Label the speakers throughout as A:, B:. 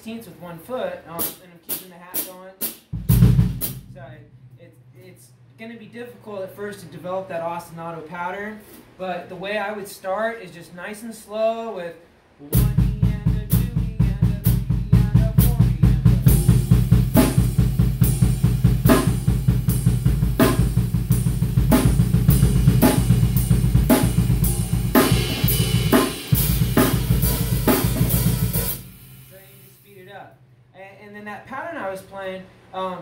A: 16ths with one foot, and I'm keeping the hat going. So it's going to be difficult at first to develop that ostinato pattern, but the way I would start is just nice and slow with 1 E and a 2 E and a 3 E and a 4 E and so you just speed it up. And then that pattern I was playing,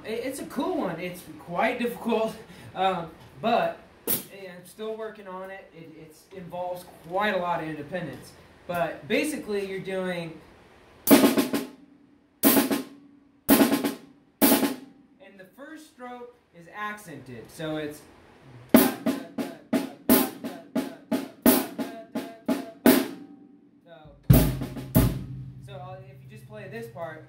A: it's a cool one. It's quite difficult, but I'm still working on it. It involves quite a lot of independence. But basically, you're doing, and the first stroke is accented, so it's. So if you just play this part.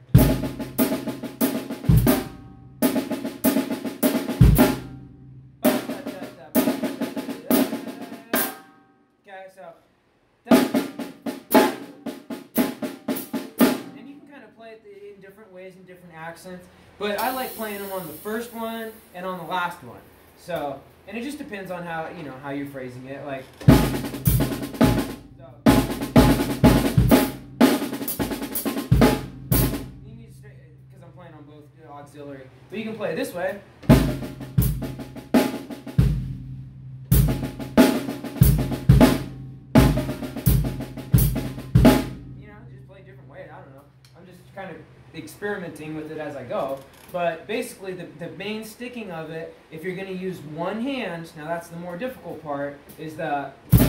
A: Okay, so and you can kind of play it in different ways in different accents, but I like playing them on the first one and on the last one. So, and it just depends on how how you're phrasing it. Like, so you need to because I'm playing on both auxiliary, but you can play it this way. Kind of experimenting with it as I go, but basically the main sticking of it, if you're going to use one hand, now that's the more difficult part, is the okay,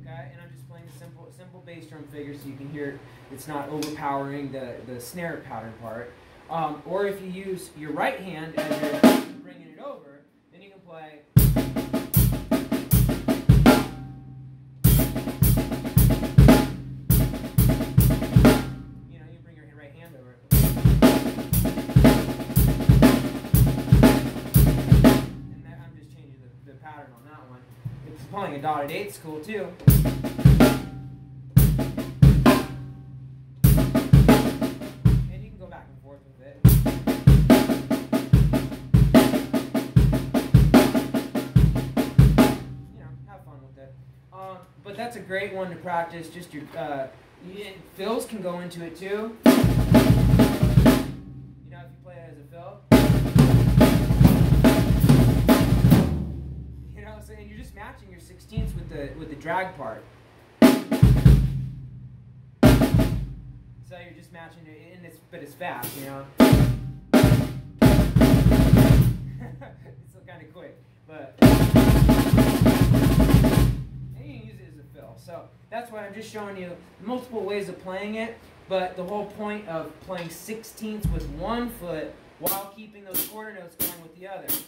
A: and I'm just playing a simple bass drum figure so you can hear it's not overpowering the snare pattern part. Or if you use your right hand as you're bringing it over, then you can play. Pattern on that one. It's playing a dotted 8's cool too. And you can go back and forth with it. Have fun with it. But that's a great one to practice. Just your fills can go into it too. If you play it as a fill. And you're just matching your 16ths with the drag part. So you're just matching it, and but it's fast, it's still kind of quick, but and you can use it as a fill. So that's why I'm just showing you multiple ways of playing it. But the whole point of playing 16ths with one foot while keeping those quarter notes going with the other. So,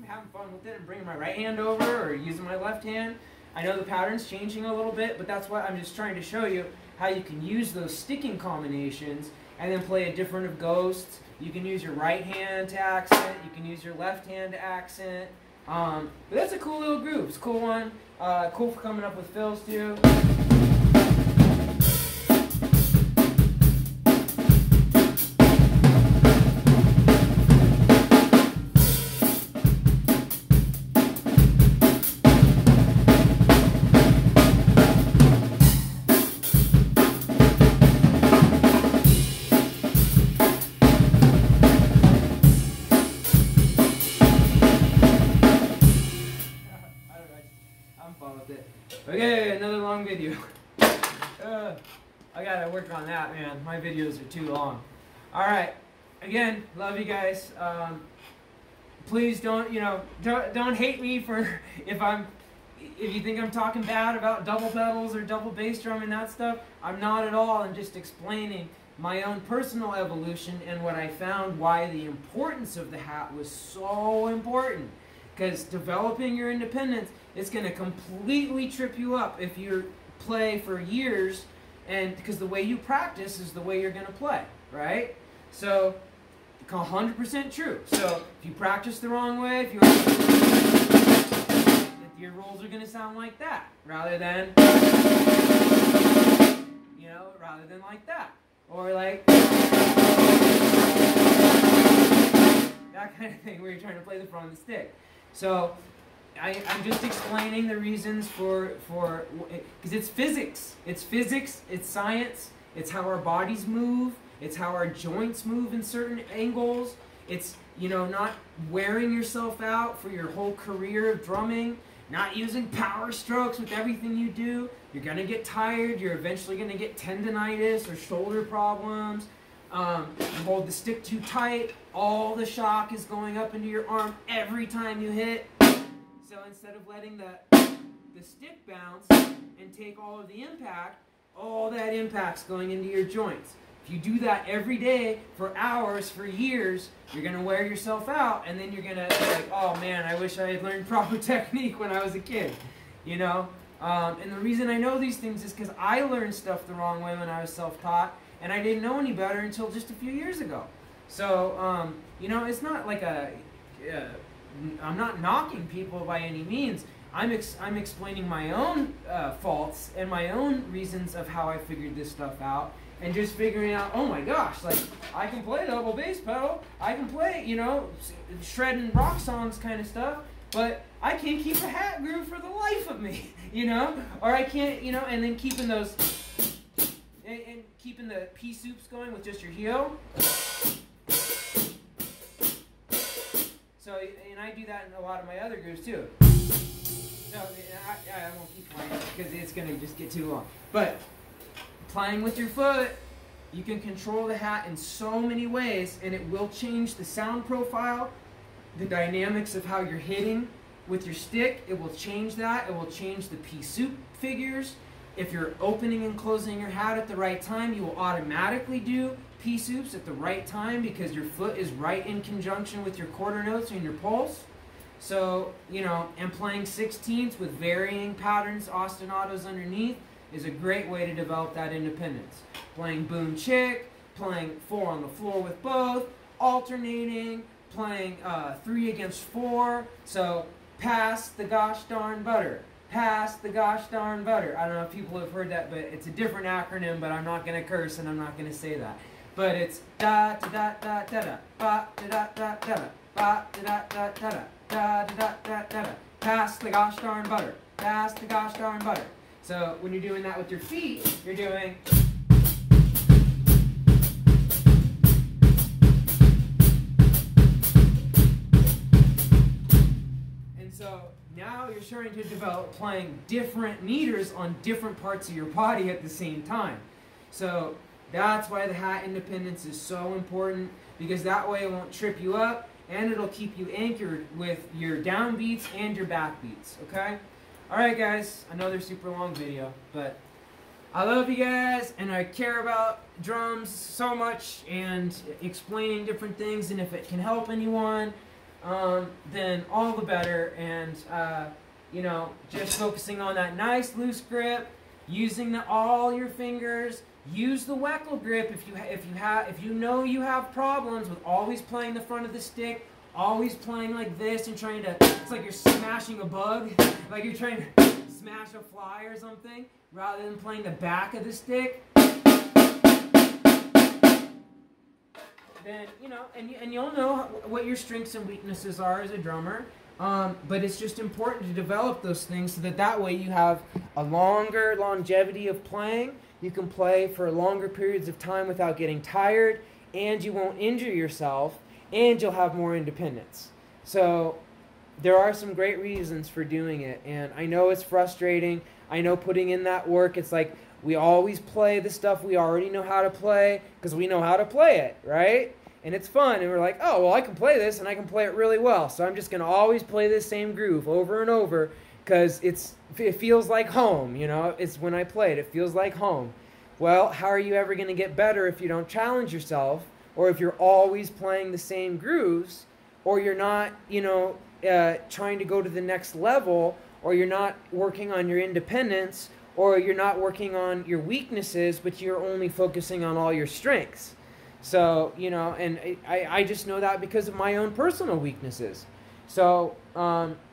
A: having fun with it and bringing my right hand over or using my left hand. I know the pattern's changing a little bit, but that's why I'm just trying to show you how you can use those sticking combinations and then play a different of ghosts. You can use your right hand to accent, you can use your left hand to accent. But that's a cool little groove. It's a cool one. Cool for coming up with fills too. Okay, another long video. I gotta work on that, man. My videos are too long. Alright, again, love you guys. Please don't hate me for if you think I'm talking bad about double pedals or double bass drum and that stuff. I'm not at all. I'm just explaining my own personal evolution and what I found, why the importance of the hat was so important. because developing your independence is going to completely trip you up if you play for years, and because the way you practice is the way you're going to play, right? So 100% true. So if you practice the wrong way, if you your rolls are going to sound like that rather than like that, or like that kind of thing where you're trying to play the front of the stick. So I'm just explaining the reasons for because it's physics. It's physics, it's science, it's how our bodies move, it's how our joints move in certain angles. It's, you know, not wearing yourself out for your whole career of drumming, not using power strokes with everything you do. You're going to get tired, you're eventually going to get tendonitis or shoulder problems. You hold the stick too tight, all the shock is going up into your arm every time you hit. So instead of letting the stick bounce and take all of the impact, all that impact's going into your joints. If you do that every day for hours, for years, you're going to wear yourself out, and then you're going to be like, oh man, I wish I had learned proper technique when I was a kid, you know? And the reason I know these things is because I learned stuff the wrong way when I was self-taught, and I didn't know any better until just a few years ago. So, you know, it's not like I'm not knocking people by any means. I'm explaining my own faults and my own reasons of how I figured this stuff out, and just figuring out, oh my gosh, like, I can play double bass pedal, I can play, you know, shredding rock songs kind of stuff, but I can't keep a hat groove for the life of me, you know, or I can't, you know, and then keeping those, and keeping the pea soups going with just your heel. So, and I do that in a lot of my other grooves too. So, I won't keep playing because it's going to just get too long. But playing with your foot, you can control the hat in so many ways, and it will change the sound profile, the dynamics of how you're hitting with your stick. It will change that. It will change the pea soup figures. If you're opening and closing your hat at the right time, you will automatically do pea soups at the right time because your foot is right in conjunction with your quarter notes and your pulse. So, you know, and playing 16ths with varying patterns, ostinatos underneath, is a great way to develop that independence. Playing boom chick, playing 4 on the floor with both, alternating, playing 3 against 4. So pass the gosh darn butter. Pass the gosh darn butter. I don't know if people have heard that, but it's a different acronym, but I'm not going to curse and I'm not going to say that. But it's da da da da da da ba da da da da da ba da da da da da da da da da. Pass the gosh darn butter. Pass the gosh darn butter. So when you're doing that with your feet, you're doing. And so now you're starting to develop playing different meters on different parts of your body at the same time. So that's why the hat independence is so important, because that way it won't trip you up and it'll keep you anchored with your down beats and your back beats, okay? Alright guys, another super long video, but I love you guys and I care about drums so much and explaining different things, and if it can help anyone, then all the better. And you know, just focusing on that nice loose grip, using all your fingers. Use the Weckl grip if you know you have problems with always playing the front of the stick, always playing like this and trying to, it's like you're smashing a bug, like you're trying to smash a fly or something, rather than playing the back of the stick. Then, you know, and you'll know what your strengths and weaknesses are as a drummer. But it's just important to develop those things so that way you have a longer longevity of playing. You can play for longer periods of time without getting tired, and you won't injure yourself, and you'll have more independence. So there are some great reasons for doing it, and I know it's frustrating. I know putting in that work, it's like we always play the stuff we already know how to play because we know how to play it, right? And it's fun, and we're like, oh, well, I can play this, and I can play it really well, so I'm just going to always play this same groove over and over because it feels like home, you know? It's when I play it, it feels like home. Well, how are you ever going to get better if you don't challenge yourself, or if you're always playing the same grooves, or you're not, you know, trying to go to the next level, or you're not working on your independence, or you're not working on your weaknesses, but you're only focusing on all your strengths. So, you know, and I just know that because of my own personal weaknesses. So,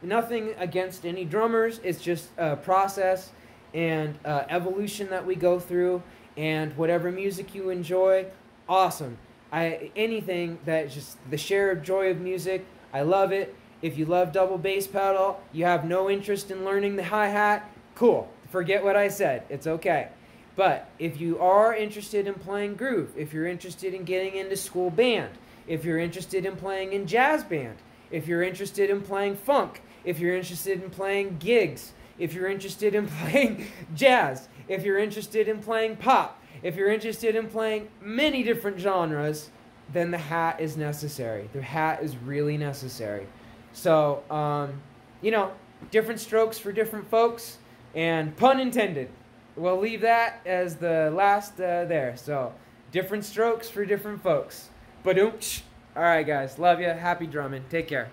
A: nothing against any drummers. It's just a process and evolution that we go through. And whatever music you enjoy, awesome. Anything that's just the share of joy of music, I love it. If you love double bass pedal, you have no interest in learning the hi-hat, cool. Forget what I said. It's okay. But if you are interested in playing groove, if you're interested in getting into school band, if you're interested in playing in jazz band, if you're interested in playing funk, if you're interested in playing gigs, if you're interested in playing jazz, if you're interested in playing pop, if you're interested in playing many different genres, then the hat is necessary. The hat is really necessary. So, you know, different strokes for different folks, and pun intended. We'll leave that as the last there. So, different strokes for different folks. Ba-doom. All right, guys. Love you. Happy drumming. Take care.